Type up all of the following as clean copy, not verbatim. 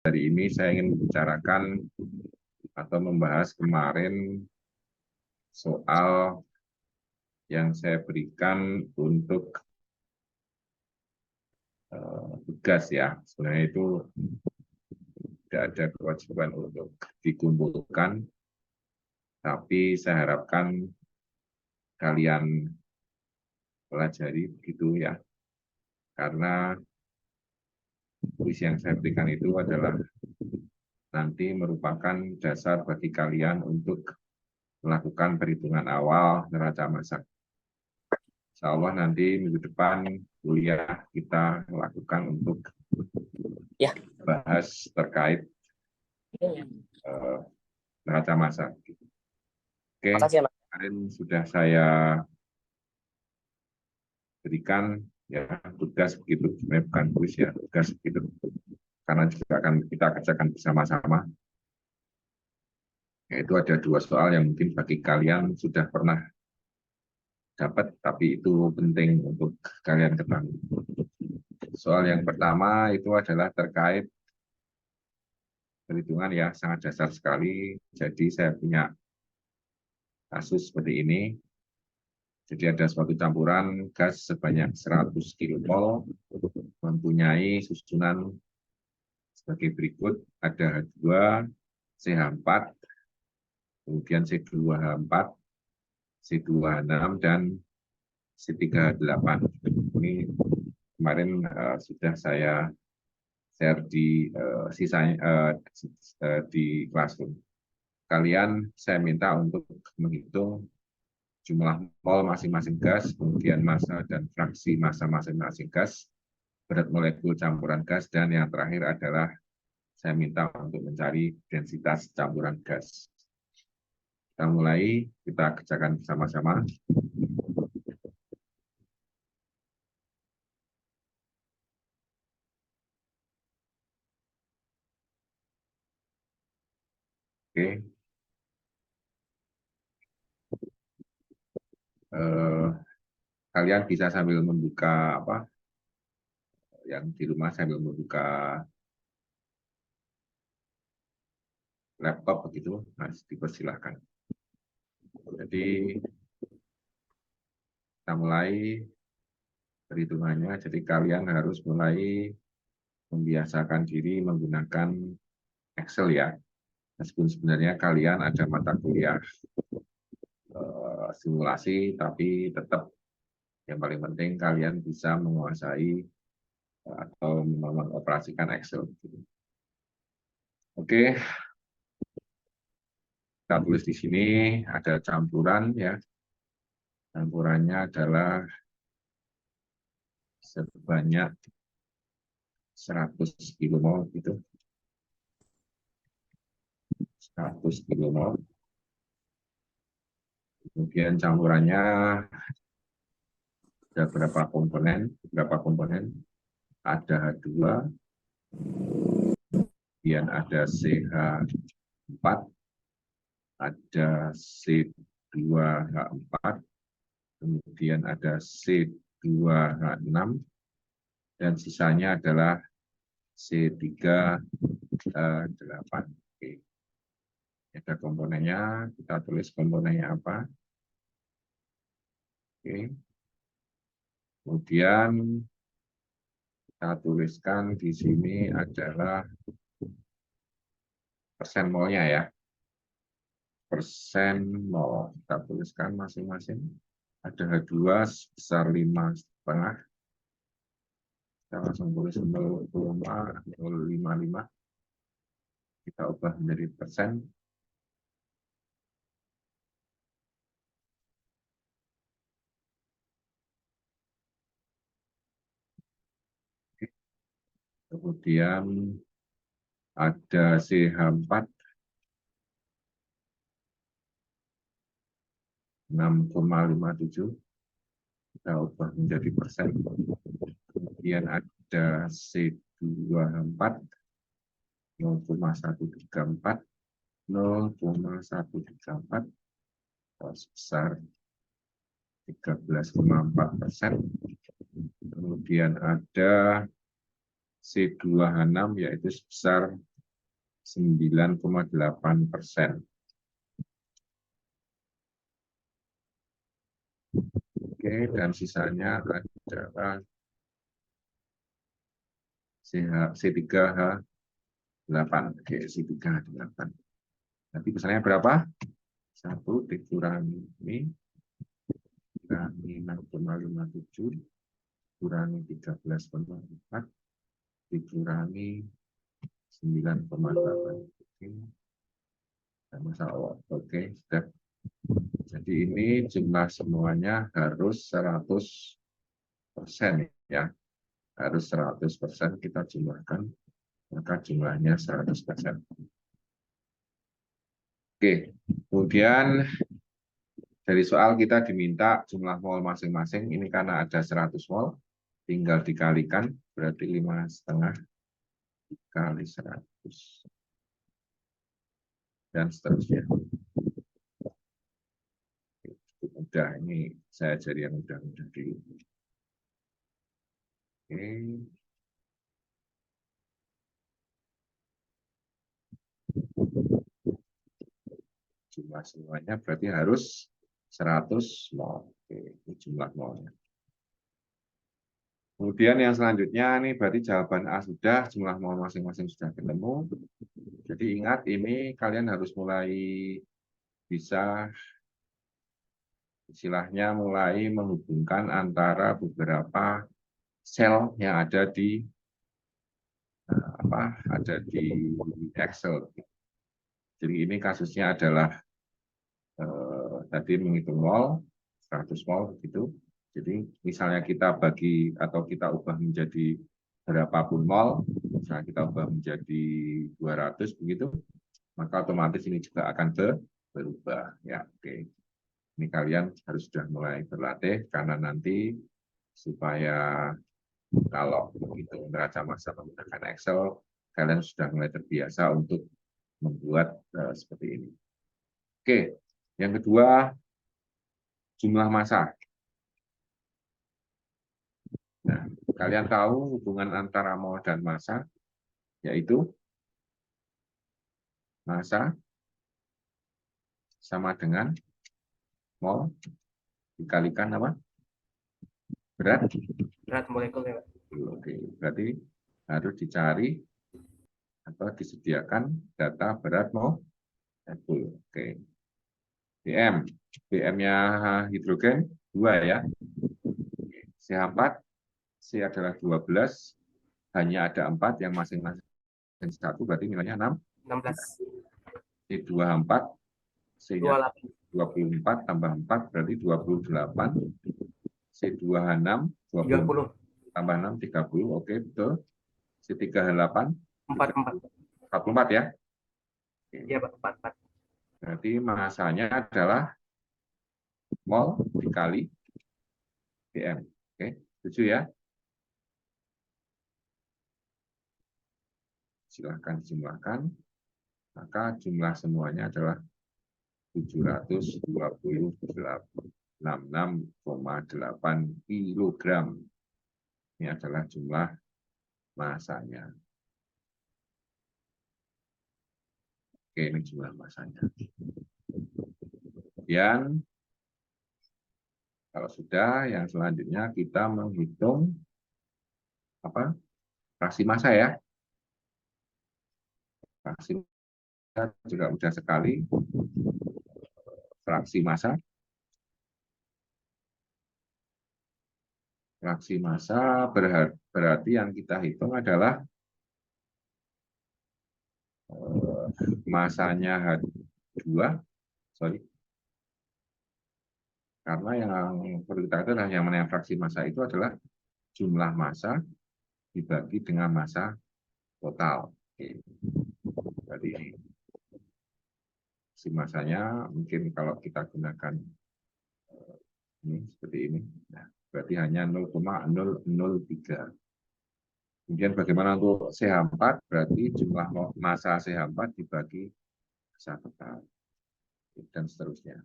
Hari ini saya ingin membicarakan atau membahas kemarin soal yang saya berikan untuk tugas ya. Sebenarnya itu tidak ada kewajiban untuk dikumpulkan, tapi saya harapkan kalian pelajari begitu ya. Karena kuis yang saya berikan itu adalah nanti merupakan dasar bagi kalian untuk melakukan perhitungan awal neraca masak. Insya Allah nanti minggu depan kuliah kita melakukan untuk bahas terkait neraca masak. Oke, kemarin sudah saya berikan ya tugas begitu, sebenarnya bukan kuis ya, tugas begitu. Karena juga akan kita kerjakan bersama-sama. Yaitu ada 2 soal yang mungkin bagi kalian sudah pernah dapat, tapi itu penting untuk kalian ketahui. Soal yang pertama itu adalah terkait perhitungan ya, sangat dasar sekali. Jadi saya punya kasus seperti ini. Jadi ada suatu campuran gas sebanyak 100 kilomol mempunyai susunan sebagai berikut. Ada H2, CH4, kemudian C2H4, C2H6, dan C3H8. Ini kemarin sudah saya share di sisanya di Classroom. Kalian saya minta untuk menghitung jumlah mol masing-masing gas, kemudian massa dan fraksi massa masing-masing gas, berat molekul campuran gas, dan yang terakhir adalah saya minta untuk mencari densitas campuran gas. Kita mulai, kita kerjakan bersama-sama. Oke. Kalian bisa sambil membuka yang di rumah, sambil membuka laptop begitu, dipersilahkan. Jadi kita mulai perhitungannya. Jadi kalian harus mulai membiasakan diri menggunakan Excel ya. Meskipun sebenarnya kalian ada mata kuliah simulasi, tapi tetap yang paling penting kalian bisa menguasai atau mengoperasikan Excel. Oke, kita tulis di sini ada campuran ya. Campurannya adalah sebanyak 100 kilomol gitu. 100 kilomol. Kemudian campurannya ada berapa komponen? Ada H2, kemudian ada CH4, ada C2H4, kemudian ada C2H6, dan sisanya adalah C3H8. Oke. Ada komponennya, kita tulis komponennya apa. Oke. Kemudian kita tuliskan di sini adalah persen molnya ya. Persen mol, kita tuliskan masing-masing. Ada H2 sebesar 5,5. Kita langsung tulis 0,055. Kita ubah menjadi persen. Kemudian ada CH4 6,57, kita ubah menjadi persen. Kemudian ada C2H4 0,134 sebesar 13,4%. Kemudian ada C2H6 yaitu sebesar 9,8%. Oke, dan sisanya adalah C3H8. Oke, C3H8. Nanti pesannya berapa? 1 dikurangi ini, kurangi 6,57, kurangi 13,4, dikurangi 9,8. Masalah. Oke, sudah. Jadi ini jumlah semuanya harus 100% ya. Harus 100% kita jumlahkan, maka jumlahnya 100%. Oke, kemudian dari soal kita diminta jumlah mol masing-masing. Ini karena ada 100 mol, tinggal dikalikan, berarti 5,5 kali 100. Dan seterusnya. Mudah, ini saya ajari yang mudah-mudah dulu. Oke. Jumlah semuanya berarti harus 100 mol. Oke, ini jumlah molnya. Kemudian yang selanjutnya ini berarti jawaban A sudah, jumlah mol masing-masing sudah ketemu. Jadi ingat ini kalian harus mulai bisa istilahnya mulai menghubungkan antara beberapa sel yang ada di Excel. Jadi ini kasusnya adalah tadi menghitung mol, 100 mol begitu. Jadi misalnya kita bagi atau kita ubah menjadi berapapun mol, misalnya kita ubah menjadi 200 begitu, maka otomatis ini juga akan berubah. Ya, oke. Ini kalian harus sudah mulai berlatih karena nanti supaya kalau begitu neraca massa menggunakan Excel, kalian sudah mulai terbiasa untuk membuat seperti ini. Oke, yang kedua jumlah massa. Nah, kalian tahu hubungan antara mol dan massa, yaitu massa sama dengan mol dikalikan apa? Berat molekul ya. Oke, berarti harus dicari atau disediakan data berat molekul. Oke. BM-nya hidrogen 2 ya. CH4, C adalah 12, hanya ada 4 yang masing-masing 1, berarti nilainya 16. C2H4, C-nya 24 tambah 4 berarti 28. C2H6 20 tambah 6 30. Oke, betul. C3H8 44 ya. Iya, Pak, 44. Berarti masanya adalah mol dikali BM. Oke, setuju ya? Silahkan dijumlahkan. Maka jumlah semuanya adalah 766,8 kilogram. Ini adalah jumlah massanya. Oke, ini jumlah massanya. Kemudian, kalau sudah, yang selanjutnya kita menghitung fraksi massa ya. Fraksi massa juga mudah sekali. Fraksi massa. Fraksi massa berarti yang kita hitung adalah masanya H2, karena yang perlu kita ketahui adalah yang mana fraksi massa itu adalah jumlah massa dibagi dengan massa total. Oke. Jadi fraksi massanya mungkin kalau kita gunakan ini seperti ini, nah, berarti hanya 0,003. Kemudian bagaimana untuk CH4? Berarti jumlah massa CH4 dibagi massa total dan seterusnya.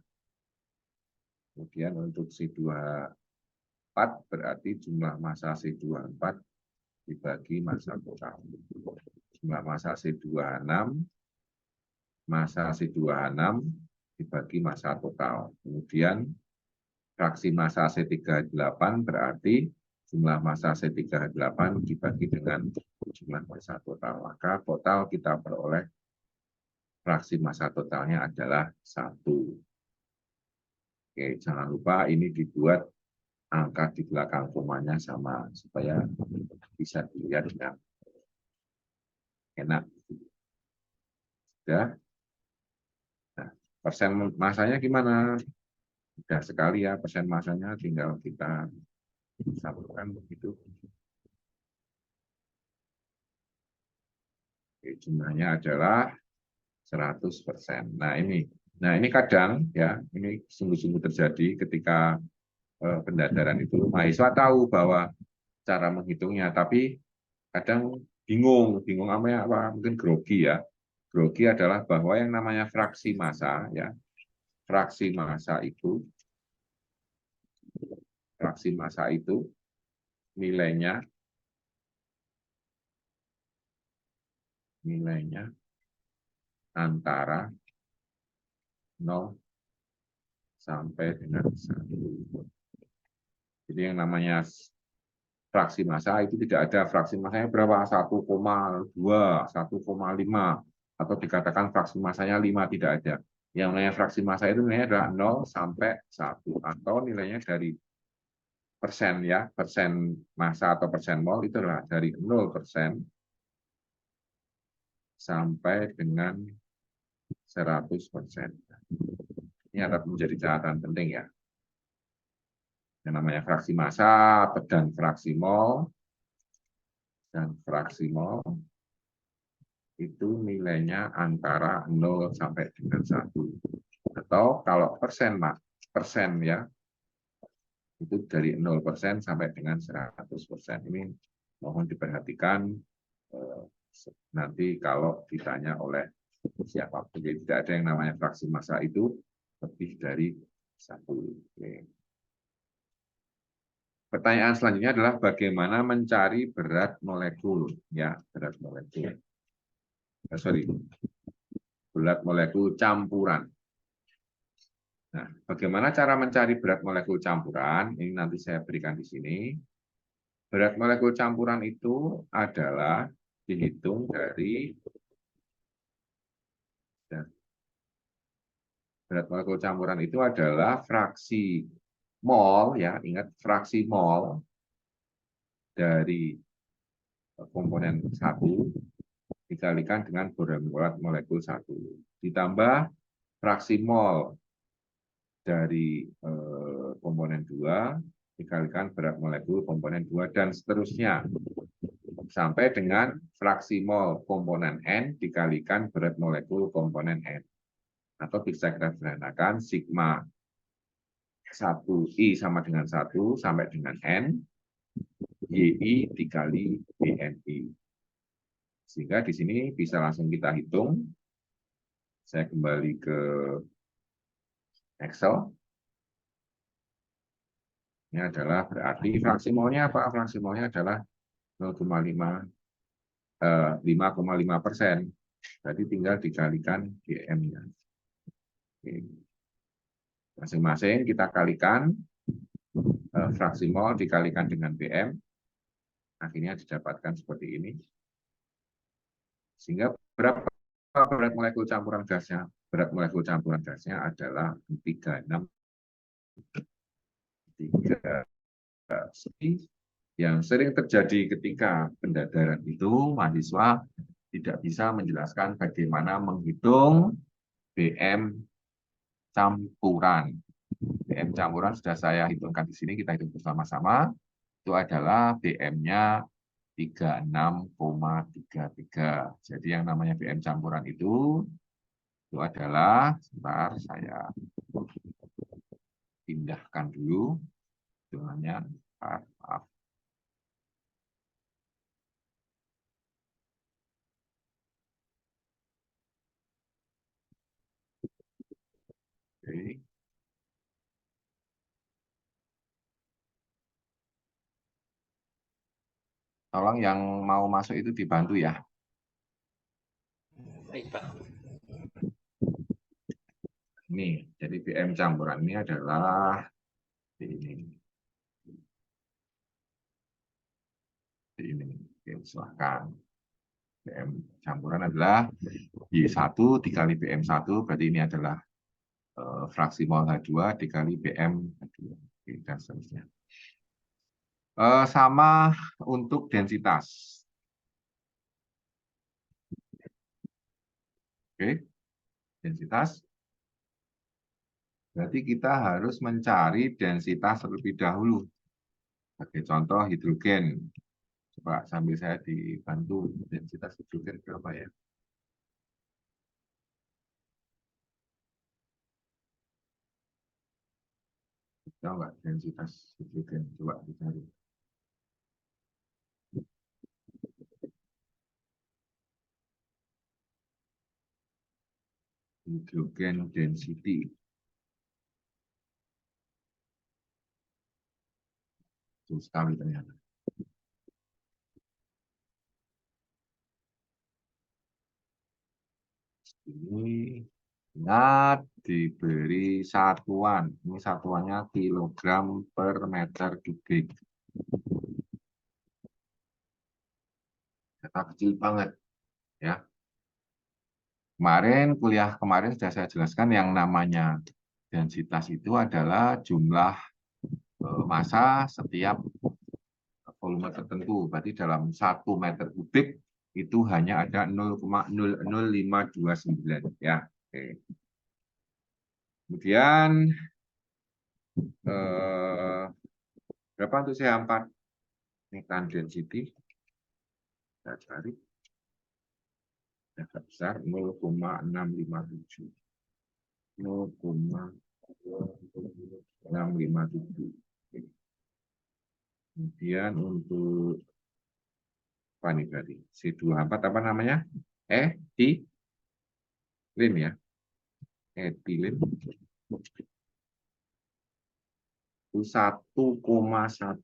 Kemudian untuk C2H4 berarti jumlah massa C2H4 dibagi massa total. jumlah massa C2H6, massa C2H6 dibagi massa total. Kemudian fraksi massa C3H8 berarti jumlah massa C3H8 dibagi dengan jumlah massa total. Maka total kita peroleh fraksi massa totalnya adalah 1. Oke, jangan lupa ini dibuat angka di belakang komanya sama supaya bisa dilihat dengan enak. Sudah. Nah, persen masanya gimana? Mudah sekali ya, persen masanya tinggal kita satukan begitu. Oke, jumlahnya adalah 100%. Nah ini kadang ya, ini sungguh-sungguh terjadi ketika pendadaran itu mahasiswa tahu bahwa cara menghitungnya, tapi kadang bingung apa mungkin grogi ya. Grogi adalah bahwa yang namanya fraksi massa ya, fraksi massa itu nilainya antara 0 sampai dengan 1. Jadi yang namanya fraksi massa itu tidak ada fraksi massanya berapa, 1,2, 1,5, atau dikatakan fraksi massanya 5, tidak ada. Yang namanya fraksi massa itu nilainya adalah 0 sampai 1, atau nilainya dari persen ya, persen massa atau persen mol itu adalah dari 0% sampai dengan 100%. Ini harus menjadi catatan penting ya. Yang namanya fraksi massa dan fraksi mol itu nilainya antara 0 sampai dengan 1. Atau kalau persen ya, itu dari 0% sampai dengan 100%. Ini mohon diperhatikan nanti kalau ditanya oleh siapapun. Jadi tidak ada yang namanya fraksi massa itu lebih dari 1. Oke. Pertanyaan selanjutnya adalah bagaimana mencari berat molekul ya, berat molekul campuran. Nah, bagaimana cara mencari berat molekul campuran? Ini nanti saya berikan di sini. Berat molekul campuran itu adalah dihitung dari berat molekul campuran itu adalah fraksi mol ya, ingat fraksi mol dari komponen 1 dikalikan dengan berat molekul 1 ditambah fraksi mol dari komponen 2 dikalikan berat molekul komponen 2 dan seterusnya sampai dengan fraksi mol komponen N dikalikan berat molekul komponen N, atau bisa kita sederhanakan sigma 1I sama dengan 1 sampai dengan N YI dikali BNI. Sehingga di sini bisa langsung kita hitung. Saya kembali ke Excel. Ini adalah berarti fraksi molnya apa? Fraksi molnya adalah 5,5%. Jadi tinggal dikalikan BM-nya. Masing-masing kita kalikan fraksi mol dikalikan dengan BM. Akhirnya didapatkan seperti ini. Sehingga berapa berat molekul campuran gasnya? Berat molekul campuran gasnya adalah 36. Yang sering terjadi ketika pendadaran itu mahasiswa tidak bisa menjelaskan bagaimana menghitung BM campuran. BM campuran sudah saya hitungkan di sini, kita hitung bersama-sama. Itu adalah BM-nya 36,33. Jadi yang namanya BM campuran itu adalah, sebentar saya pindahkan dulu hitungannya. Maaf. Oke. Tolong yang mau masuk itu dibantu ya. Baik, Pak. Ini, jadi BM campuran ini adalah ini. Oke, silahkan. BM campuran adalah Y1 dikali BM1, berarti ini adalah fraksi mol H2 dikali BM H2, dan seterusnya. Sama untuk densitas. Oke, densitas. Berarti kita harus mencari densitas terlebih dahulu. Sebagai contoh hidrogen. Coba sambil saya dibantu, densitas hidrogen berapa ya? Tahu nggak densitas hidrogen? Coba dicari. Hidrogen density. Itu sekali ternyata. Ini ingat diberi satuan. Ini satuannya kilogram per meter kubik. Data kecil banget, ya. Kemarin kuliah kemarin sudah saya jelaskan yang namanya densitas itu adalah jumlah massa setiap volume tertentu. Berarti dalam 1 meter kubik itu hanya ada 0,00529, ya. Oke. Kemudian berapa untuk CH4? Ini kan density. Kita cari. Agak besar 0,657. 0,657. Kemudian untuk apa nih berarti? C24 apa namanya? Etilin ya. Etilin itu 1,18.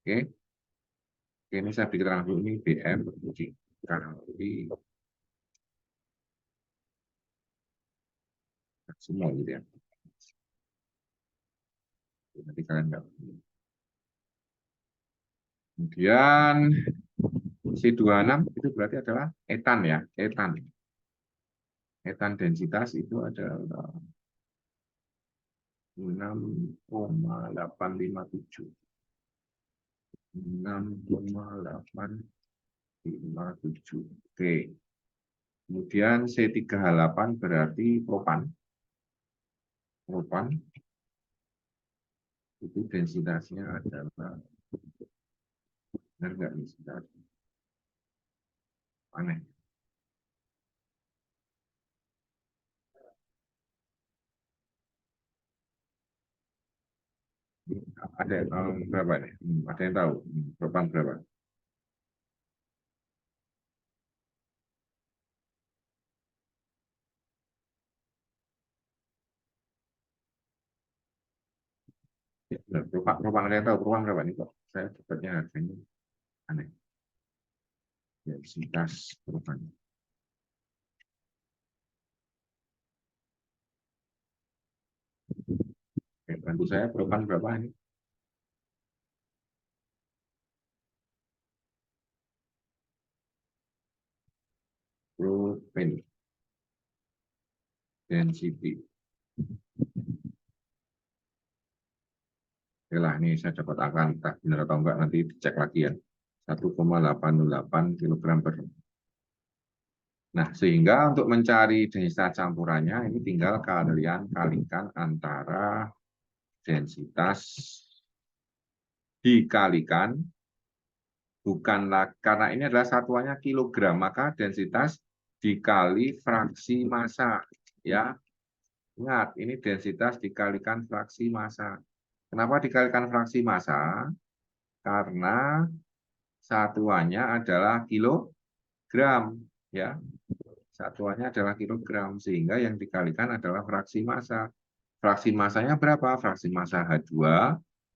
Oke. Oke, ini saya bikin terang dulu, ini BM kali semua gitu ya. Nanti kalian nggak. Kemudian C26 itu berarti adalah etan ya, etan. Etan densitas itu adalah 6,857. 6,857. Oke. Kemudian C3H8 berarti propan. Propan itu densitasnya adalah, benar nggak nih, sebentar. Aneh. Ada berapa nih? Ada yang tahu? Propan berapa? Ya, benar. Propan ada yang tahu? Propan berapa nih kok? Saya dapatnya harganya aneh. Densitas propan. Oke, bantu saya, propan berapa ini? Propan density. Oke lah, ini saya dapat angka, entah benar atau enggak, nanti dicek lagi ya. 1,808 kg per. Nah, sehingga untuk mencari densitas campurannya, ini tinggal kalian kalikan antara densitas dikalikan, bukanlah, karena ini adalah satuannya kilogram, maka densitas dikali fraksi massa. Ya, ingat, ini densitas dikalikan fraksi massa. Kenapa dikalikan fraksi massa? Karena satuannya adalah kilogram, ya. Satuannya adalah kilogram, sehingga yang dikalikan adalah fraksi massa. Fraksi massanya berapa? Fraksi massa H2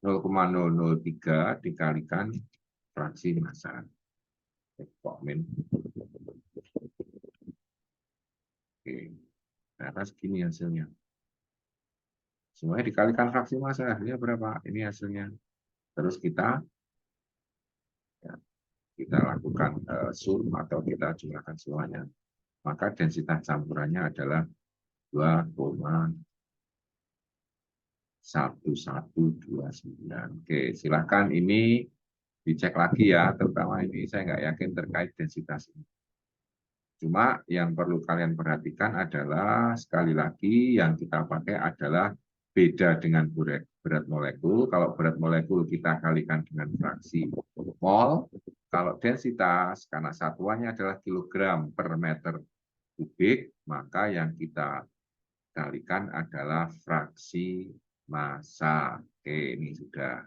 0,003 dikalikan fraksi massa. Min. Oke. Nah, segini hasilnya. Semuanya dikalikan fraksi massa, hasilnya berapa? Ini hasilnya. Terus kita lakukan sum atau kita jumlahkan semuanya. Maka densitas campurannya adalah 2,1129. Oke, silakan ini dicek lagi ya, terutama ini saya nggak yakin terkait densitas ini. Cuma yang perlu kalian perhatikan adalah sekali lagi yang kita pakai adalah beda dengan berat molekul. Kalau berat molekul kita kalikan dengan fraksi mol. Kalau densitas karena satuannya adalah kilogram per meter kubik, maka yang kita kalikan adalah fraksi massa. Oke, ini sudah.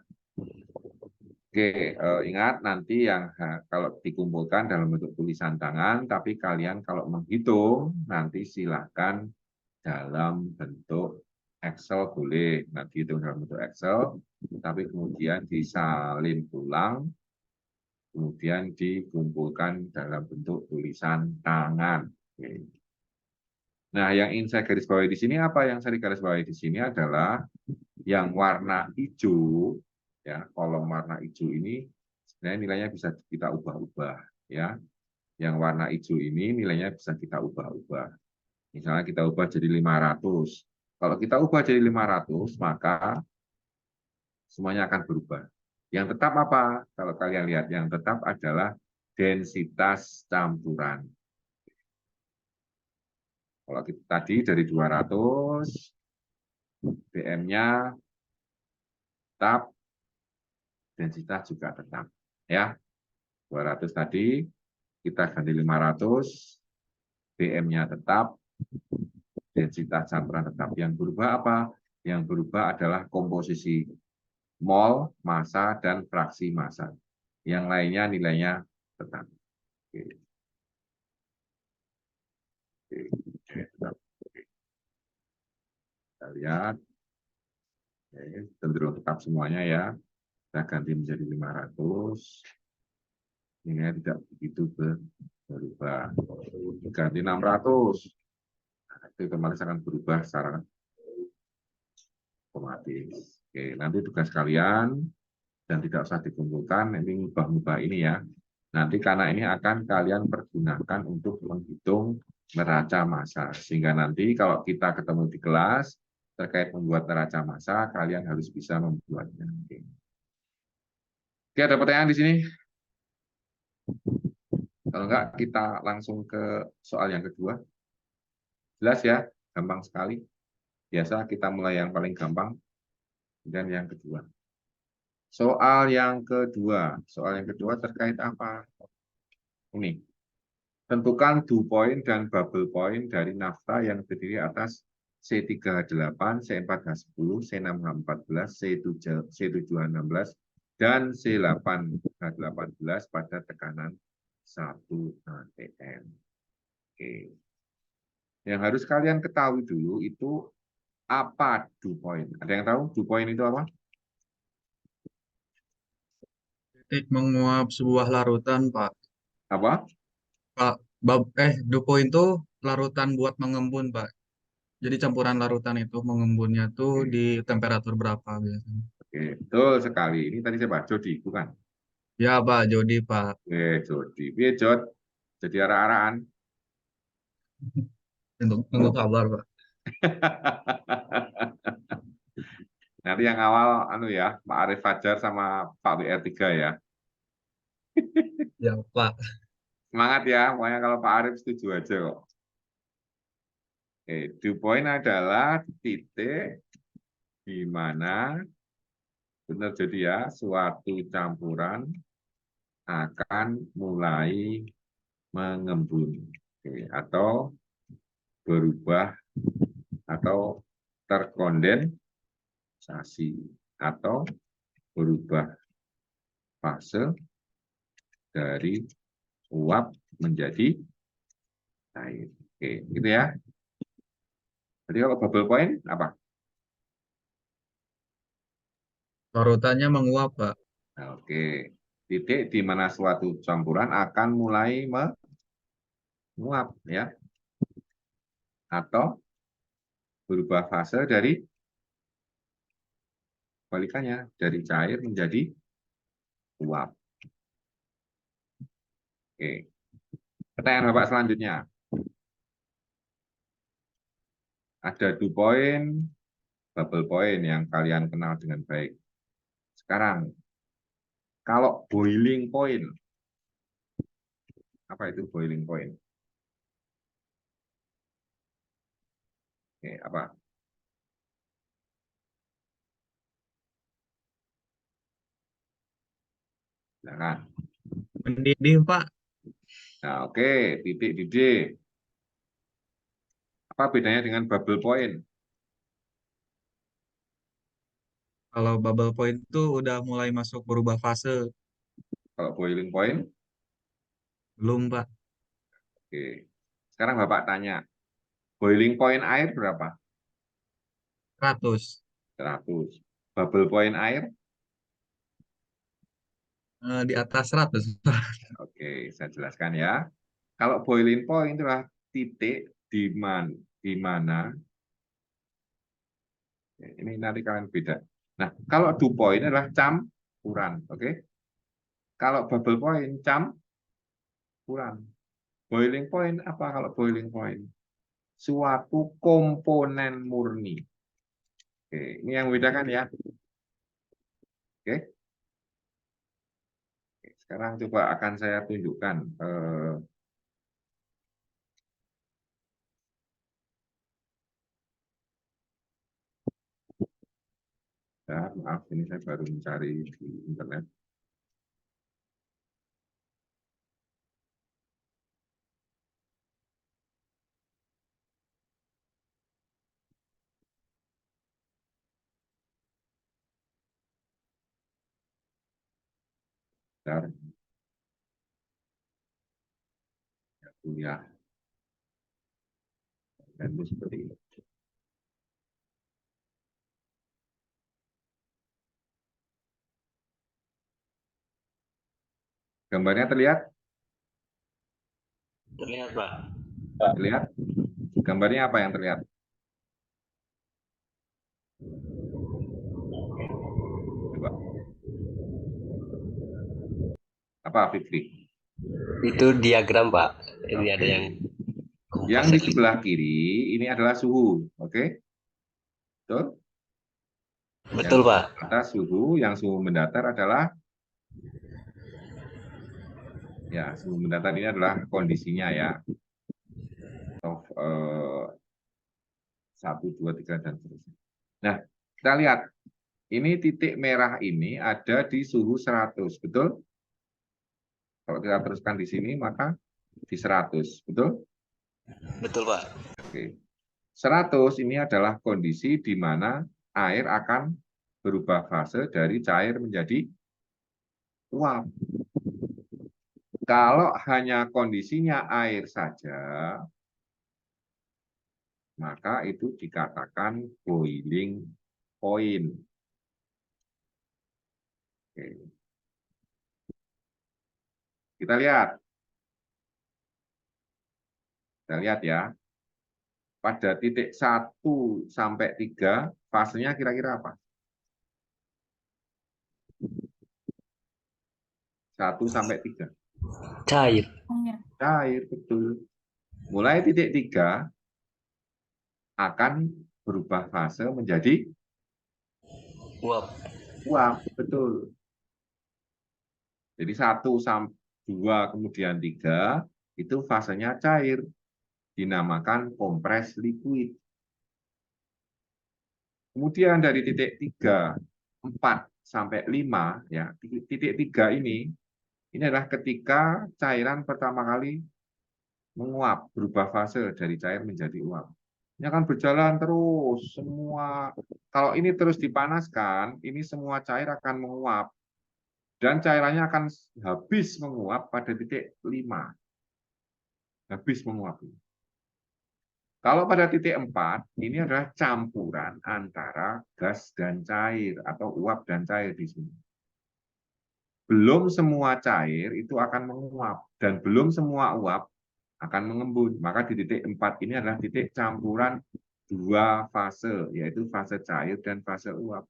Oke, ingat nanti yang kalau dikumpulkan dalam bentuk tulisan tangan, tapi kalian kalau menghitung nanti silakan dalam bentuk Excel boleh, nanti hitung dalam bentuk Excel, tapi kemudian disalin ulang, kemudian dikumpulkan dalam bentuk tulisan tangan. Oke. Nah, yang ingin saya garis bawahi di sini apa? Yang saya garis bawahi di sini adalah yang warna hijau, ya, kolom warna hijau ini sebenarnya nilainya bisa kita ubah-ubah, ya. Yang warna hijau ini nilainya bisa kita ubah-ubah. Misalnya kita ubah jadi 500. Kalau kita ubah jadi 500, maka semuanya akan berubah. Yang tetap apa? Kalau kalian lihat, yang tetap adalah densitas campuran. Kalau kita tadi dari 200, BM-nya tetap, densitas juga tetap. Ya, 200 tadi, kita ganti 500, BM-nya tetap, densitas campuran tetap. Yang berubah apa? Yang berubah adalah komposisi mol, massa, dan fraksi massa. Yang lainnya nilainya tetap. Oke. Oke. Tetap. Oke. Kita lihat. Oke. Cenderung tetap semuanya ya. Kita ganti menjadi 500. Nilainya tidak begitu berubah. Ganti 600. Itu otomatis akan berubah secara otomatis. Oke, nanti tugas kalian dan tidak usah dikumpulkan, ini ngubah-ngubah ini ya. Nanti karena ini akan kalian pergunakan untuk menghitung neraca massa. Sehingga nanti kalau kita ketemu di kelas terkait membuat neraca massa, kalian harus bisa membuatnya. Oke, ada pertanyaan di sini? Kalau enggak, kita langsung ke soal yang kedua. Jelas ya, gampang sekali. Biasa kita mulai yang paling gampang, dan yang kedua. Soal yang kedua terkait apa? Ini, tentukan dew point dan bubble point dari nafta yang terdiri atas C3H8, C4H10, C6H14, C7H16, dan C8H18 pada tekanan 1 atm. Oke. Yang harus kalian ketahui dulu itu apa dew point. Ada yang tahu dew point itu apa? Titik menguap sebuah larutan, Pak. Apa? Pak, Dupo itu larutan buat mengembun, Pak. Jadi campuran larutan itu mengembunnya tuh di temperatur berapa biasanya? Oke, betul sekali. Ini tadi saya baca Jody, bukan? Ya, Pak, Jody, Pak. Oke, Jody. Piye, Jod? Jadi arah-arahan. Tunggu kabar, Pak. Nanti yang awal ya, Pak Arif Fajar sama Pak WR3 ya. Ya, Pak. Semangat ya, pokoknya kalau Pak Arif setuju aja kok. Oke, dew point adalah titik di mana benar jadi ya, suatu campuran akan mulai mengembun. Oke, atau berubah atau terkondensasi atau berubah fase dari uap menjadi air. Oke, gitu ya. Jadi kalau bubble point apa? Larutannya menguap, Pak. Nah, oke. Titik di mana suatu campuran akan mulai menguap, ya, atau berubah fase dari kebalikannya, dari cair menjadi uap. Oke. Pertanyaan Bapak selanjutnya. Ada dew point, bubble point yang kalian kenal dengan baik. Sekarang, kalau boiling point, apa itu boiling point? Oke, apa? Silakan. Mendidih, Pak. Nah, oke, titik di D. Apa bedanya dengan bubble point? Kalau bubble point itu udah mulai masuk berubah fase. Kalau boiling point? Belum, Pak. Oke. Sekarang Bapak tanya, boiling point air berapa? 100. 100. Bubble point air? Di atas 100, Pak. Oke, saya jelaskan ya. Kalau boiling point itulah titik di mana ini nanti kalian beda. Nah, kalau dew point adalah campuran, oke? Kalau bubble point campuran. Boiling point apa kalau boiling point? Suatu komponen murni. Oke, ini yang membedakan ya. Oke. Sekarang coba akan saya tunjukkan. Ya, maaf, ini saya baru mencari di internet. Bentar, ya, kuliah. Dan itu seperti ini. Gambarnya terlihat? Terlihat, Pak. Terlihat? Gambarnya apa yang terlihat? Coba. Apa, Fikri? Itu diagram, Pak. Ini ada Oke. yang Yang di sebelah kiri ini adalah suhu, oke? Betul? Betul, Yang Pak. atas suhu, yang suhu mendatar adalah, ya, suhu mendatar ini adalah kondisinya ya. Atau 1, 2, 3 dan seterusnya. Nah, kita lihat. Ini titik merah ini ada di suhu 100, betul? Kalau kita teruskan di sini, maka di 100, betul? Betul, Pak. Oke. 100 ini adalah kondisi di mana air akan berubah fase dari cair menjadi uap. Kalau hanya kondisinya air saja, maka itu dikatakan boiling point. Oke. Kita lihat. Kita lihat ya. Pada titik 1 sampai 3, fasenya kira-kira apa? 1 sampai 3. Cair. Cair, betul. Mulai titik 3 akan berubah fase menjadi Uap. uap, betul. Jadi 1 sampai 2 kemudian 3 itu fasenya cair, dinamakan kompres liquid. Kemudian dari titik 3, 4 sampai 5 ya, titik 3 ini adalah ketika cairan pertama kali menguap, berubah fase dari cair menjadi uap. Ini akan berjalan terus, semua. Kalau ini terus dipanaskan, ini semua cair akan menguap. Dan cairannya akan habis menguap pada titik 5. Habis menguap. Kalau pada titik 4, ini adalah campuran antara gas dan cair, atau uap dan cair di sini. belum semua cair itu akan menguap, dan belum semua uap akan mengembun. Maka di titik 4 ini adalah titik campuran dua fase, yaitu fase cair dan fase uap.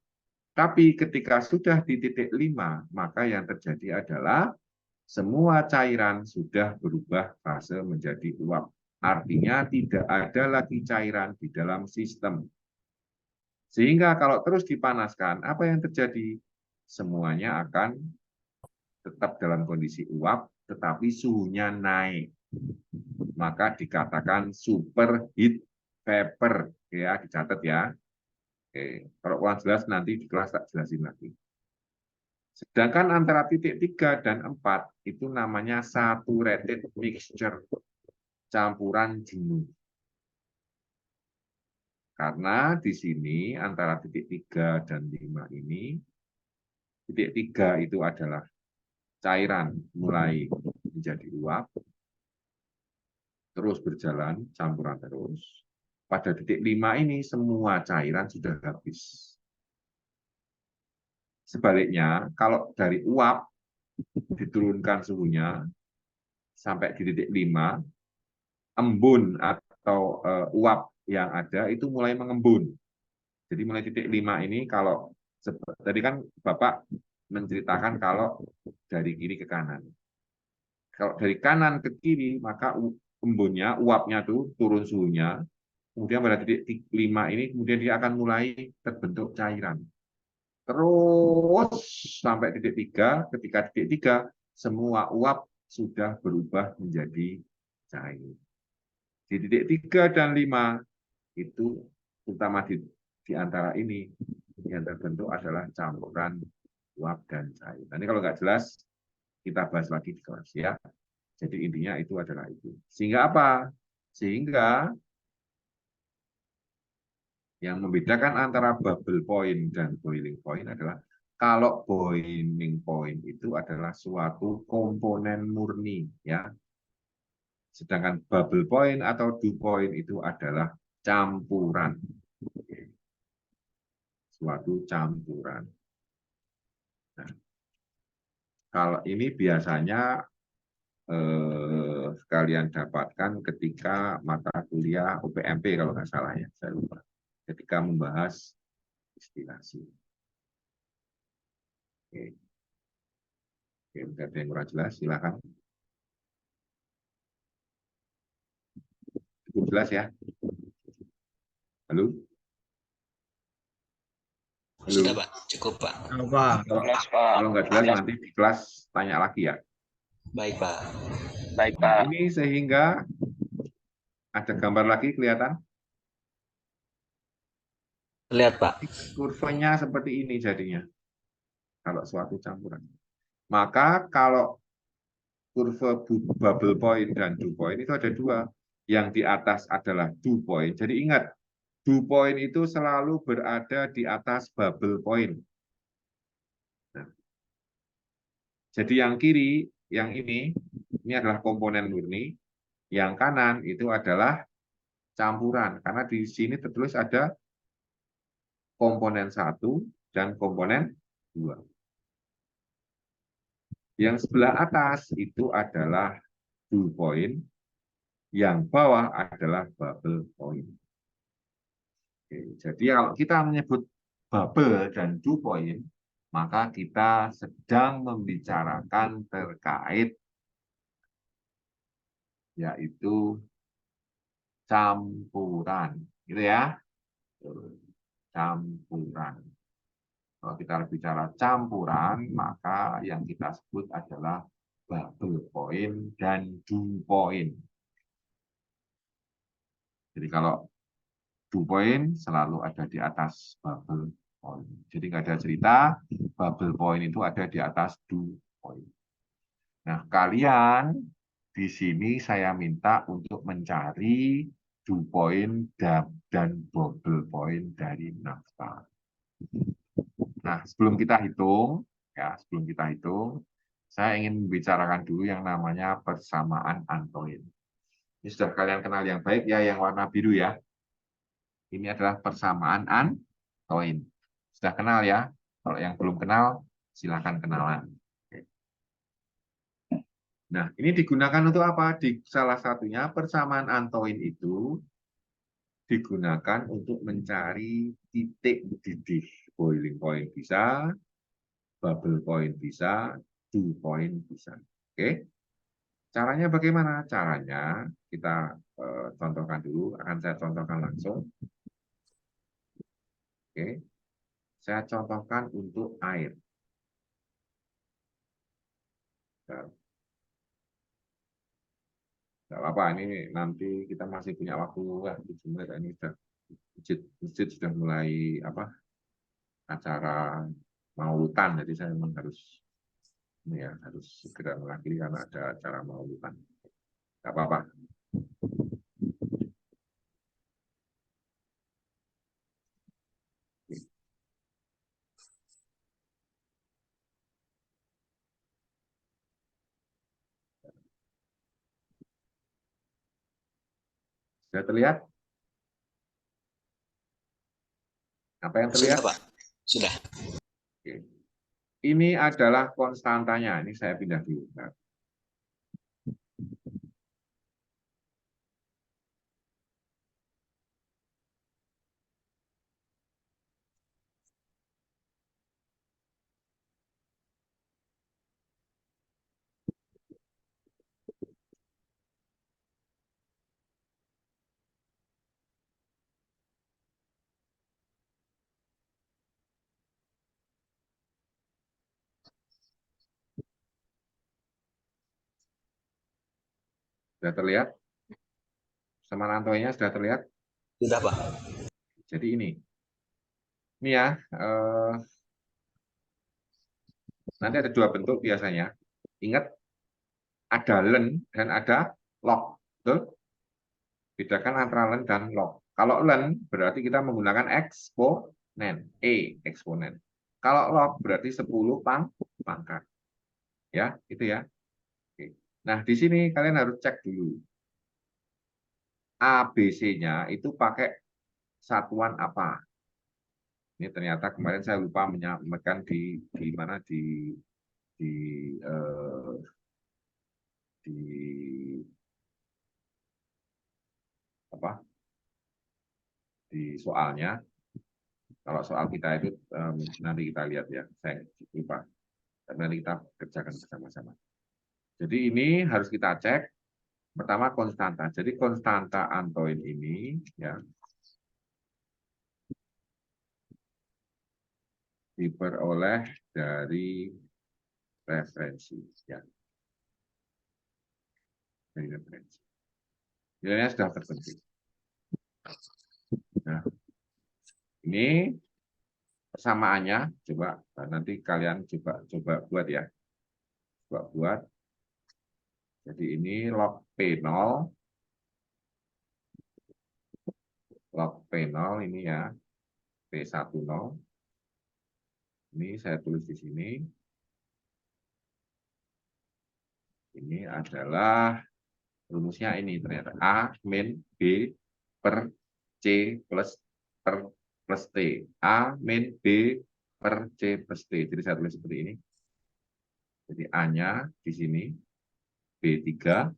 Tapi ketika sudah di titik 5, maka yang terjadi adalah semua cairan sudah berubah fase menjadi uap. Artinya tidak ada lagi cairan di dalam sistem. Sehingga kalau terus dipanaskan, apa yang terjadi? Semuanya akan tetap dalam kondisi uap, tetapi suhunya naik. Maka dikatakan superheat vapor. Ya, dicatat ya. Oke. Kalau kurang jelas nanti di kelas tak jelasin lagi. Sedangkan antara titik 3 dan 4 itu namanya saturated mixture, campuran jenuh. Karena di sini antara titik 3 dan 5 ini, titik 3 itu adalah cairan mulai menjadi uap, terus berjalan, campuran terus. Pada titik 5 ini semua cairan sudah habis. Sebaliknya, kalau dari uap diturunkan suhunya sampai di titik 5, embun atau uap yang ada itu mulai mengembun. Jadi mulai titik 5 ini, kalau tadi kan Bapak menceritakan kalau dari kiri ke kanan. Kalau dari kanan ke kiri, maka embunnya, uapnya tuh turun suhunya. Kemudian pada titik 5 ini, kemudian dia akan mulai terbentuk cairan. Terus sampai titik 3, ketika titik 3, semua uap sudah berubah menjadi cair. Di titik 3 dan 5 itu, terutama di antara ini, yang terbentuk adalah campuran uap dan cair. Nanti kalau nggak jelas, kita bahas lagi di kelas ya. Jadi intinya itu adalah itu. Sehingga apa? Sehingga yang membedakan antara bubble point dan boiling point adalah kalau boiling point itu adalah suatu komponen murni, ya. Sedangkan bubble point atau dew point itu adalah campuran, suatu campuran. Nah, kalau ini biasanya kalian dapatkan ketika mata kuliah UPMP kalau nggak salah ya, saya lupa. Ketika membahas destilasi. Oke. Oke, ada yang kurang jelas, silakan. Cukup jelas ya? Halo? Halo? Sudah, Pak. Cukup, Pak. Pak. Kalau nggak jelas nanti di kelas tanya lagi ya. Baik, Pak. Nah, ini sehingga ada gambar lagi kelihatan. Lihat, Pak. Kurvanya seperti ini jadinya. Kalau suatu campuran. Maka kalau kurva bubble point dan dew point itu ada dua. Yang di atas adalah dew point. Jadi ingat, dew point itu selalu berada di atas bubble point. Nah, jadi yang kiri, yang ini adalah komponen murni. Yang kanan itu adalah campuran. Karena di sini tertulis ada komponen 1 dan komponen 2. Yang sebelah atas itu adalah dew point, yang bawah adalah bubble point. Oke, jadi kalau kita menyebut bubble dan dew point, maka kita sedang membicarakan terkait yaitu campuran, gitu ya. Campuran. Kalau kita bicara campuran, maka yang kita sebut adalah bubble point dan dew point. Jadi kalau dew point selalu ada di atas bubble point. Jadi nggak ada cerita bubble point itu ada di atas dew point. Nah, kalian di sini saya minta untuk mencari dew point dan bubble point dari naskah. Nah, sebelum kita hitung, saya ingin membicarakan dulu yang namanya persamaan Antoine. Ini sudah kalian kenal yang baik ya, yang warna biru ya. Ini adalah persamaan Antoine. Sudah kenal ya? Kalau yang belum kenal, silakan kenalan. Nah, ini digunakan untuk apa? Di salah satunya persamaan Antoine itu digunakan untuk mencari titik mendidih. Boiling point bisa, bubble point bisa, dew point bisa. Oke? Caranya bagaimana? Caranya kita contohkan dulu, akan saya contohkan langsung. Oke? Saya contohkan untuk air. Tidak apa-apa, ini nanti kita masih punya waktu 7 menit. Ini sudah masjid sudah mulai apa acara maulutan, jadi saya memang harus ini ya harus segera mengakhiri karena ada acara maulutan. Tidak apa-apa. Sudah terlihat? Apa yang Sudah, terlihat? Pak. Sudah. Oke. Ini adalah konstantanya. Ini saya pindah dulu. Nah, sudah terlihat? Samarantonya sudah terlihat? Sudah, Pak. Jadi ini ya, nanti ada dua bentuk biasanya. Ingat, ada len dan ada log. Betul? Bedakan antara len dan log. Kalau len berarti kita menggunakan eksponen, eksponen. Kalau log berarti 10 pangkat. Ya, itu ya. Oke. Nah, di sini kalian harus cek dulu. ABC-nya itu pakai satuan apa? Ini ternyata kemarin saya lupa menyampaikan di mana di eh, di apa di soalnya. Kalau soal kita itu nanti kita lihat ya, saya lupa. Nanti kita kerjakan bersama-sama. Jadi ini harus kita cek. Pertama konstanta. Jadi konstanta Antoine ini ya diperoleh dari referensi ya. Dari referensi. Nilainya sudah terbentuk. Nah, ini persamaannya coba nanti kalian coba buat ya. Coba buat. Jadi ini log P0 ini ya P10. Ini saya tulis di sini. Ini adalah rumusnya ini ternyata A min B per C plus T. A min B per C plus T. Jadi saya tulis seperti ini. Jadi A-nya di sini B3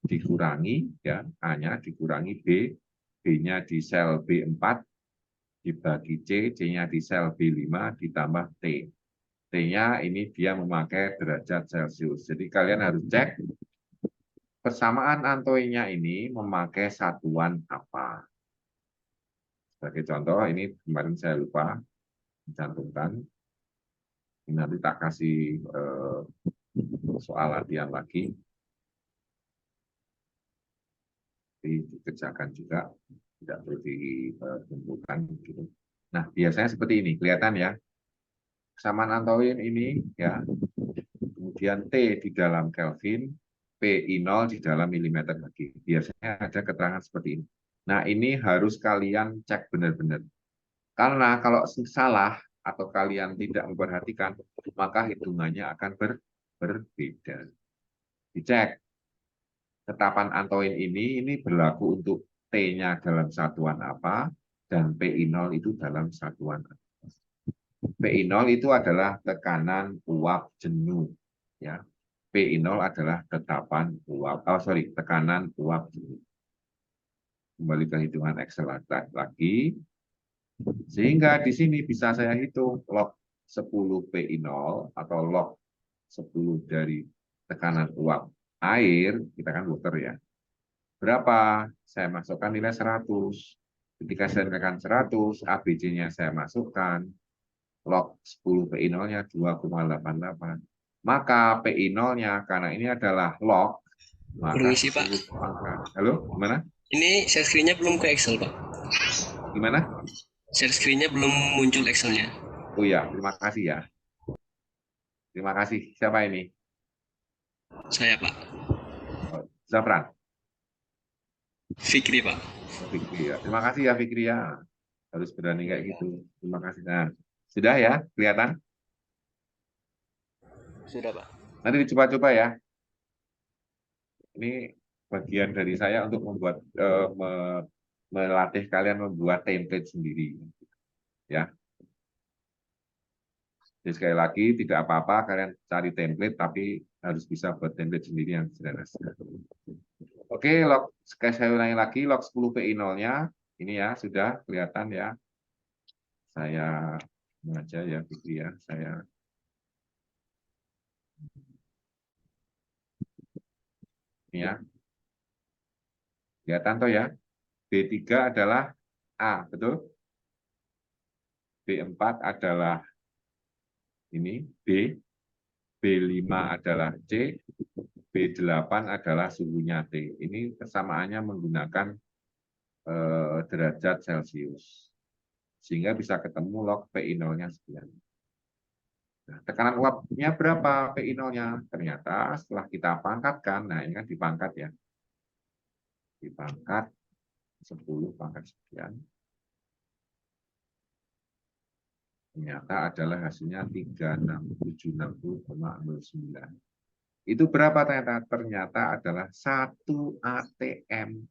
dikurangi ya, A-nya dikurangi B, B-nya di sel B4 dibagi C, C-nya di sel B5 ditambah T. T-nya ini dia memakai derajat Celcius. Jadi kalian harus cek persamaan Antoine-nya ini memakai satuan apa. Sebagai contoh, ini kemarin saya lupa mencantumkan. Ini nanti tak kasih soal latihan lagi. Dikerjakan juga, tidak perlu ditentukan. Gitu. Nah, biasanya seperti ini, kelihatan ya. Persamaan Antoine ini, ya, kemudian T di dalam Kelvin, PI0 di dalam milimeter lagi. Biasanya ada keterangan seperti ini. Nah, ini harus kalian cek benar-benar. Karena kalau salah atau kalian tidak memperhatikan, maka hitungannya akan berbeda. Dicek. Tetapan Antoine ini berlaku untuk T-nya dalam satuan apa, dan PI0 itu dalam satuan apa. PI0 itu adalah tekanan uap jenuh. Ya. PI0 adalah tekanan uap. Kembali ke hitungan Excel lagi. Sehingga di sini bisa saya hitung log 10 PI0 atau log 10 dari tekanan uap air, kita kan water ya. Berapa? Saya masukkan nilai 100. Ketika saya tekan 100, ABC-nya saya masukkan, log 10 PI0-nya 2,88. Maka PI0-nya, karena ini adalah log, maka Permisi, Pak. 10 pangkat. Halo, gimana? Ini share screen-nya belum ke Excel, Pak. Gimana? Share screen-nya belum muncul Excel-nya. Oh ya, terima kasih ya. Terima kasih. Siapa ini? Saya, Pak. Oh, Zafran. Fikri, Pak. Oh, Fikri ya. Terima kasih ya Fikri ya. Harus berani kayak gitu. Terima kasih. Nah, sudah ya, kelihatan? Sudah, Pak. Nanti dicoba-coba ya. Ini bagian dari saya untuk membuat melatih kalian membuat template sendiri. Ya. Jadi sekali lagi tidak apa-apa kalian cari template tapi harus bisa buat template sendiri yang sederhana. Oke, log saya ulangi lagi log 10 PI0-nya ini ya sudah kelihatan ya. Saya aja ya Fikri ya, saya ini ya. Kelihatan toh ya. B3 adalah A, betul? B4 adalah ini B, B5 adalah C, B8 adalah suhunya T. Ini kesamaannya menggunakan derajat Celcius. Sehingga bisa ketemu log PI0-nya sekian. Nah, tekanan uapnya berapa PI0-nya? Ternyata setelah kita pangkatkan, nah ini kan dipangkat ya. Dipangkat 10 pangkat sekian. Ternyata adalah hasilnya 36760,09. Itu berapa ternyata? Ternyata adalah 1 ATM.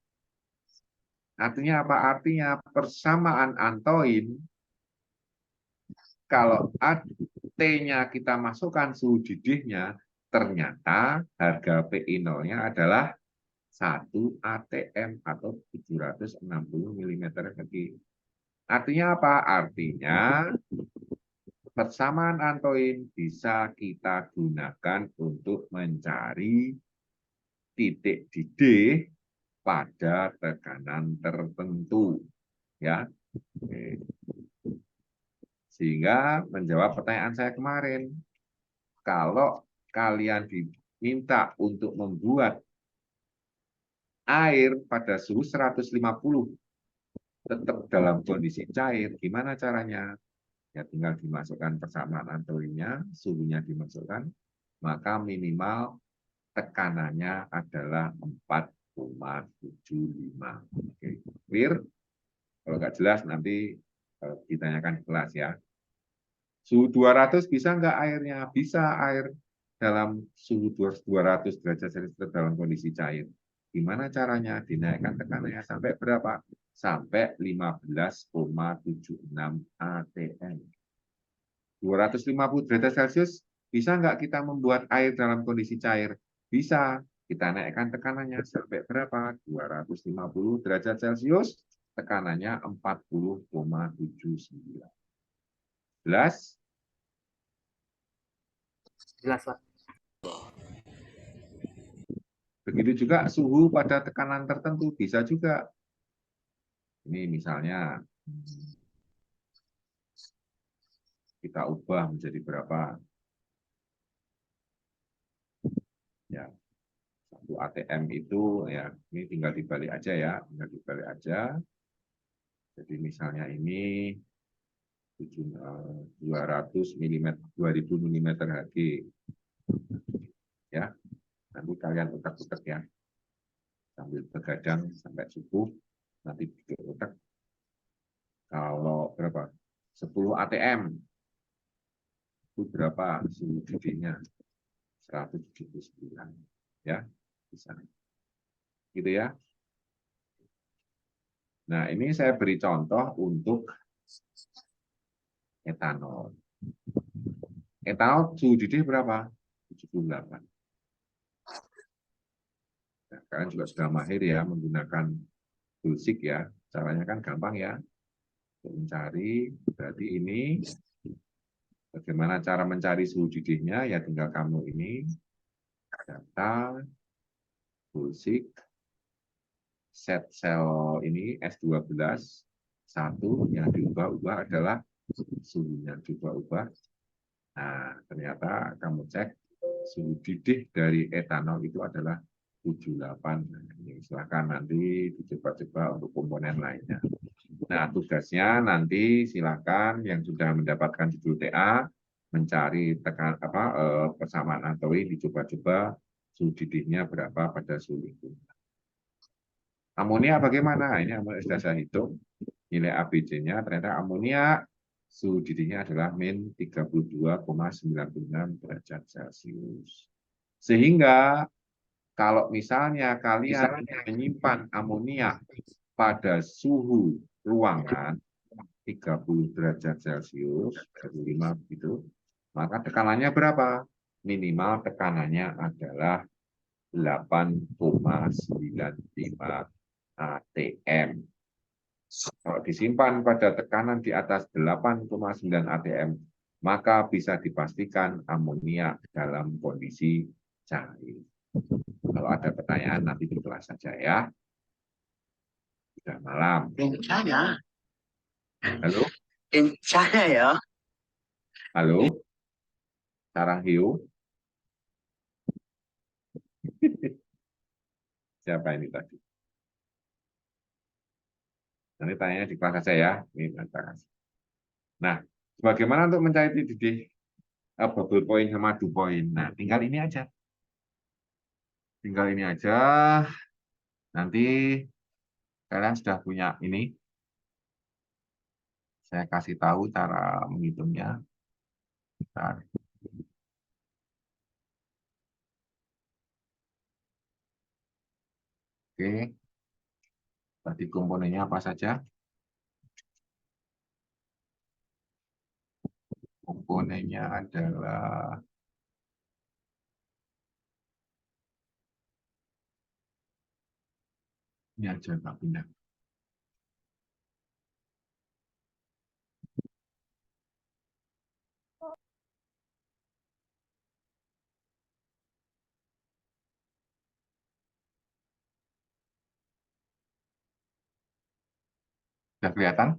Artinya apa? Artinya persamaan antoin, kalau T-nya kita masukkan suhu didihnya, ternyata harga PI0-nya adalah 1 ATM atau 760 mm². Artinya apa? Artinya persamaan antoin bisa kita gunakan untuk mencari titik didih pada tekanan tertentu, ya. Oke. Sehingga menjawab pertanyaan saya kemarin, kalau kalian diminta untuk membuat air pada suhu 150 tetap dalam kondisi cair, gimana caranya? Ya tinggal dimasukkan persamaan antoinnya, suhunya dimasukkan, maka minimal tekanannya adalah 4,75. Oke, clear? Kalau nggak jelas nanti ditanyakan di kelas ya. Suhu 200 bisa nggak airnya? Bisa air dalam suhu 200 derajat Celcius dalam kondisi cair. Gimana caranya? Dinaikkan tekanannya sampai berapa? Sampai 15,76 atm. 250 derajat Celcius bisa nggak kita membuat air dalam kondisi cair? Bisa. Kita naikkan tekanannya sampai berapa? 250 derajat Celcius, tekanannya 40,79. Jelas? Jelas, Pak. Begitu juga suhu pada tekanan tertentu bisa juga. Ini misalnya kita ubah menjadi berapa? Ya, 1 ATM itu ya ini tinggal dibalik aja ya, tinggal dibalik aja. Jadi misalnya ini 200 mm, 2000 mm Hg. Ya, nanti kalian utak-utak ya. Sambil begadang sampai subuh, nanti utak. Kalau berapa? 10 ATM. Itu berapa suhu didihnya? 179. Ya, bisa. Gitu ya. Nah, ini saya beri contoh untuk etanol. Etanol suhu didih berapa? 78. Nah, kalian juga sudah mahir ya menggunakan toolsheet ya. Caranya kan gampang ya. Untuk mencari, berarti ini bagaimana cara mencari suhu didihnya, ya tinggal kamu ini, data, toolsheet, set cell ini S12, satu yang diubah-ubah adalah suhunya diubah-ubah. Nah, ternyata kamu cek suhu didih dari etanol itu adalah 78. Nah, ini silakan nanti dicoba-coba untuk komponen lainnya. Nah, tugasnya nanti silakan yang sudah mendapatkan judul TA mencari persamaan atoi, dicoba-coba suhu didihnya berapa pada suhu itu. Amonia bagaimana? Ini sudah saya hitung nilai ABC-nya, ternyata amonia suhu didihnya adalah min 32,96 derajat Celcius. Sehingga kalau misalnya kalian menyimpan amonia pada suhu ruangan 30 derajat Celcius, 35 gitu, maka tekanannya berapa? Minimal tekanannya adalah 8,95 atm. Kalau disimpan pada tekanan di atas 8,9 atm, maka bisa dipastikan amonia dalam kondisi cair. Kalau ada pertanyaan nanti di kelas saja ya. Sudah malam. Saya, Halo? saya ya. Halo? Sarang hiu? Siapa ini tadi? Nanti tanya di kelas saja ya. Ini nah, bagaimana untuk mencari titik didih bubble point sama dew point? Nah, tinggal ini aja. Tinggal ini aja. Nanti kalian sudah punya ini. Saya kasih tahu cara menghitungnya. Bentar. Oke. Berarti komponennya apa saja? Komponennya adalah ini aja, Pak, pindah. Sudah kelihatan?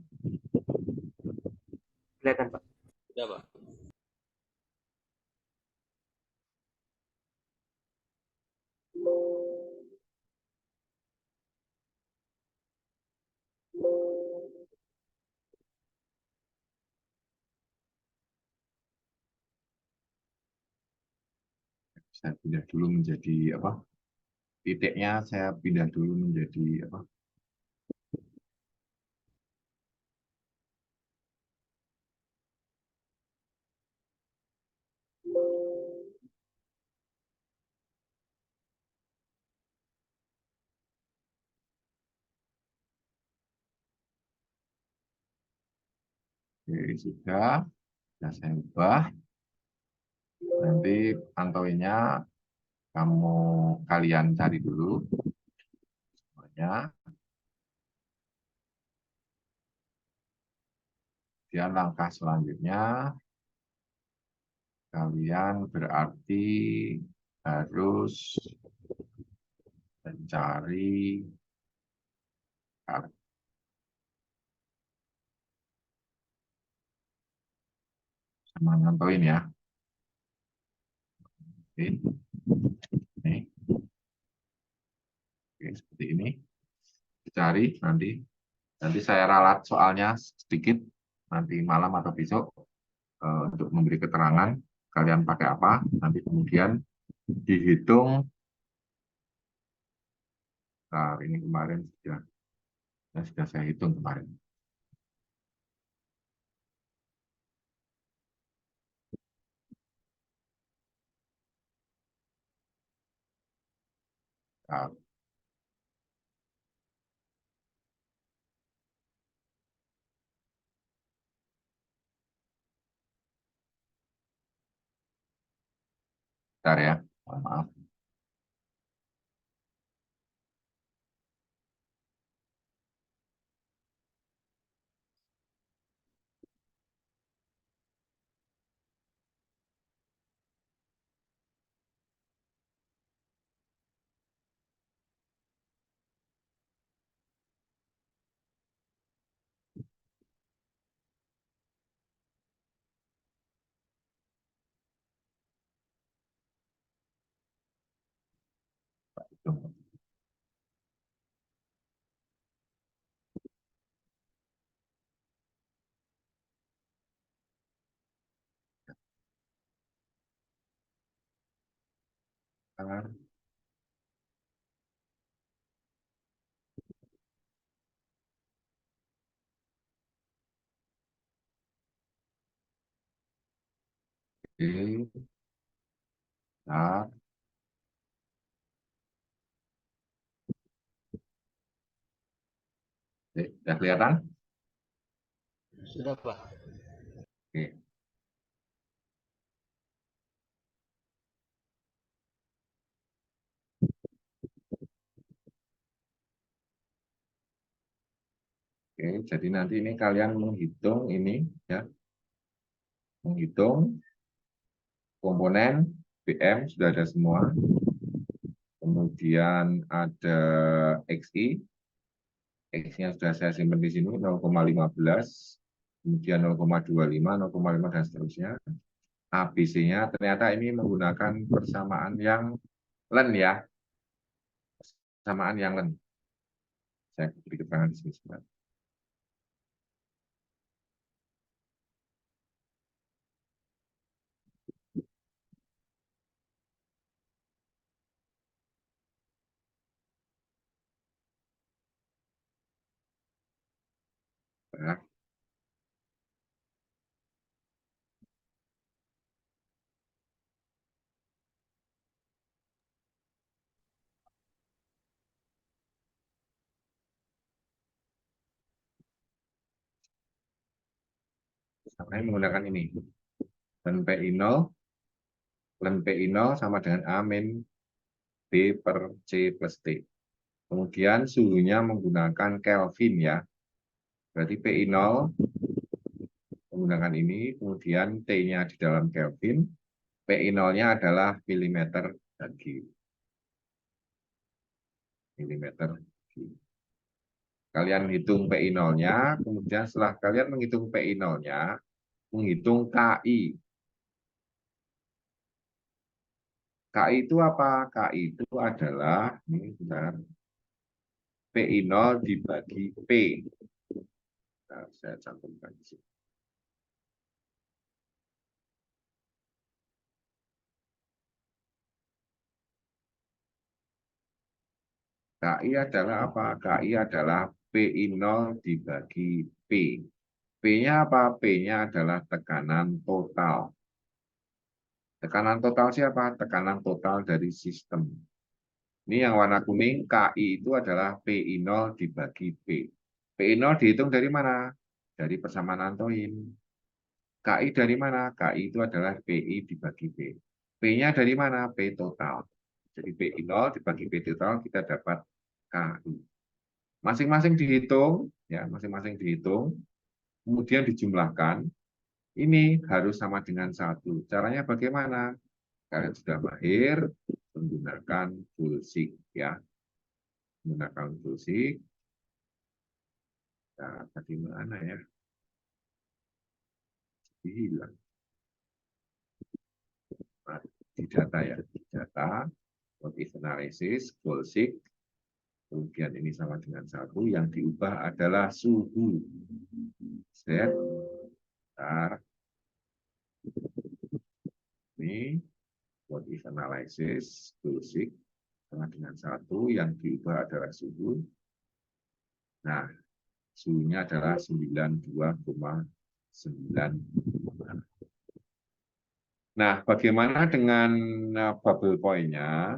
Kelihatan, Pak. Sudah, Pak. Saya pindah dulu menjadi apa? Titiknya saya pindah dulu menjadi apa? Oke, sudah saya ubah. Nanti pantauinnya kalian cari dulu semuanya. Kemudian langkah selanjutnya kalian berarti harus mencari sama nontoin ya. Oke. Ini. Oke, seperti ini. Dicari nanti saya ralat soalnya sedikit nanti malam atau besok untuk memberi keterangan kalian pakai apa, nanti kemudian dihitung. Nah, ini kemarin sudah saya hitung kemarin. Nah, bentar ya, mohon maaf. Oke, nah, sudah kelihatan? Sudah, Pak. Oke. Oke, jadi nanti ini kalian menghitung ini ya, menghitung komponen BM sudah ada semua. Kemudian ada XI, X-nya sudah saya simpan di sini 0,15, kemudian 0,25, 0,5 dan seterusnya. ABC-nya ternyata ini menggunakan persamaan yang len ya, persamaan yang len. Saya beri keterangan di sini sebentar. Nah, saya menggunakan ini. Len PI0, len PI0 sama dengan A min B per C plus T. Kemudian suhunya menggunakan Kelvin ya. Berarti PI0 menggunakan ini, kemudian T-nya di dalam Kelvin, PI0-nya adalah milimeter dagi. Milimeter dagi. Kalian hitung PI0-nya, kemudian setelah kalian menghitung PI0-nya, menghitung KI. KI itu apa? KI itu adalah, ini bentar, PI0 dibagi P. Nah, saya cantumkan di sini. KI adalah apa? KI adalah PI0 dibagi P. P-nya apa? P-nya adalah tekanan total. Tekanan total siapa? Tekanan total dari sistem. Ini yang warna kuning, KI itu adalah PI0 dibagi P. PI0 dihitung dari mana? Dari persamaan Antoin. KI dari mana? KI itu adalah PI dibagi P. P-nya dari mana? P total. Jadi PI0 dibagi P total kita dapat KI. Masing-masing dihitung, ya, masing-masing dihitung, kemudian dijumlahkan. Ini harus sama dengan 1. Caranya bagaimana? Kalian sudah mahir menggunakan Gulsig ya. Menggunakan Gulsig. Nah, tadi mana ya? Hilang. Nah, di data ya, di data, what if analysis, Gulsig. Kemudian ini sama dengan 1, yang diubah adalah suhu. Set. Bentar. Ini what if analysis, Gulsig. Sama dengan 1, yang diubah adalah suhu. Nah, suhunya adalah 92,9. Nah, bagaimana dengan bubble point-nya?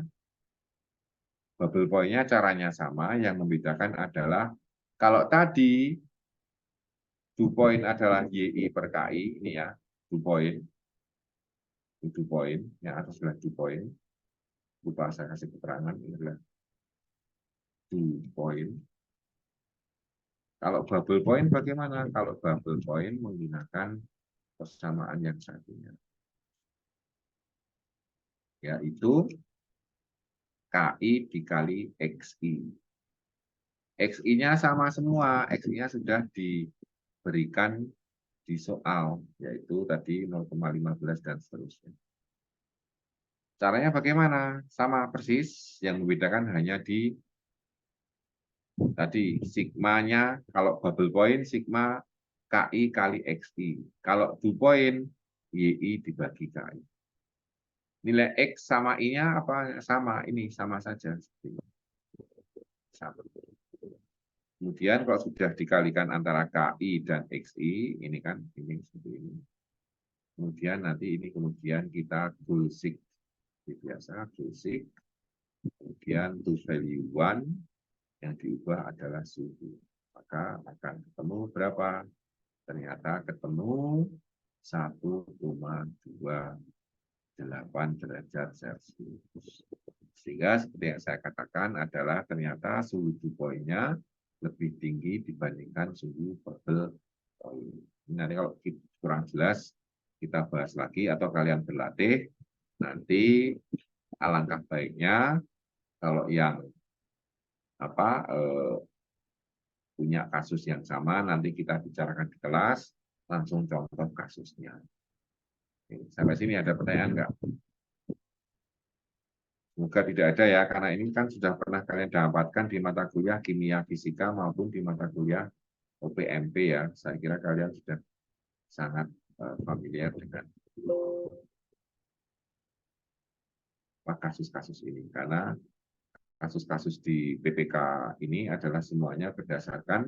Bubble point-nya caranya sama, yang membedakan adalah kalau tadi dew point adalah YI per KI, ini ya, dew point, yang atas adalah dew point. Lupa saya kasih keterangan, ini adalah dew point. Kalau bubble point bagaimana? Kalau bubble point menggunakan persamaan yang satunya, yaitu KI dikali XI. XI-nya sama semua, XI-nya sudah diberikan di soal, yaitu tadi 0,15 dan seterusnya. Caranya bagaimana? Sama persis, yang membedakan hanya di tadi sigmanya, kalau bubble point sigma KI kali XI. Kalau dew point YI dibagi KI. Nilai X sama I-nya apa sama? Ini sama saja. Sama. Kemudian kalau sudah dikalikan antara KI dan XI, ini kan ini seperti ini. Kemudian nanti ini kemudian kita gulsik. Biasa gulsik. Kemudian to value 1 yang diubah adalah suhu. Maka akan ketemu berapa? Ternyata ketemu 1,28 derajat Celcius. Sehingga seperti yang saya katakan adalah ternyata suhu dew point-nya lebih tinggi dibandingkan suhu bubble point. Nanti kalau kurang jelas kita bahas lagi atau kalian berlatih. Nanti alangkah baiknya kalau yang punya kasus yang sama nanti kita bicarakan di kelas, langsung contoh kasusnya. Oke, sampai sini ada pertanyaan nggak? Semoga tidak ada ya, karena ini kan sudah pernah kalian dapatkan di mata kuliah kimia fisika maupun di mata kuliah OPMP ya. Saya kira kalian sudah sangat familiar dengan kasus-kasus ini, karena kasus-kasus di PPK ini adalah semuanya berdasarkan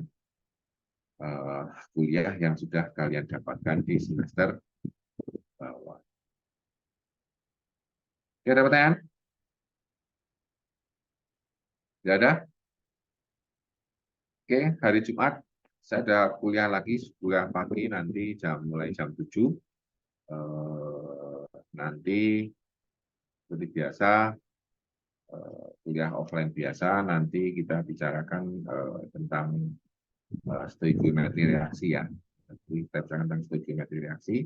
kuliah yang sudah kalian dapatkan di semester bawah. Oke, ada pertanyaan? Tidak ada? Oke, hari Jumat saya ada kuliah lagi, kuliah pagi nanti mulai jam 7. Nanti seperti biasa, kuliah offline biasa, nanti kita bicarakan tentang stoikiometri reaksi ya. Kita bicarakan tentang stoikiometri reaksi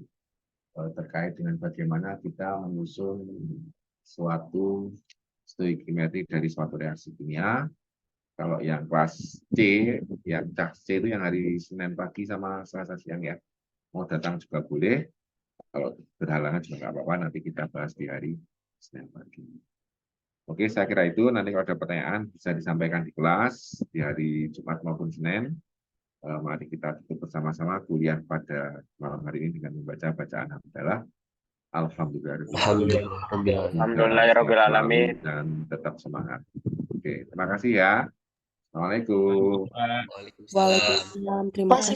terkait dengan bagaimana kita menyusun suatu stoikiometri dari suatu reaksi kimia. Kalau yang kelas C, yang kelas C itu yang hari Senin pagi sama Selasa siang ya. Mau datang juga boleh. Kalau berhalangan juga nggak apa-apa. Nanti kita bahas di hari Senin pagi. Oke, saya kira itu. Nanti kalau ada pertanyaan bisa disampaikan di kelas di hari Jumat maupun Senin. Mari kita tutup bersama-sama kuliah pada malam hari ini dengan membaca bacaan hamdalah. Alhamdulillahirobbilalamin. Dan tetap semangat. Oke, terima kasih ya. Assalamualaikum. Waalaikumsalam. Terima kasih.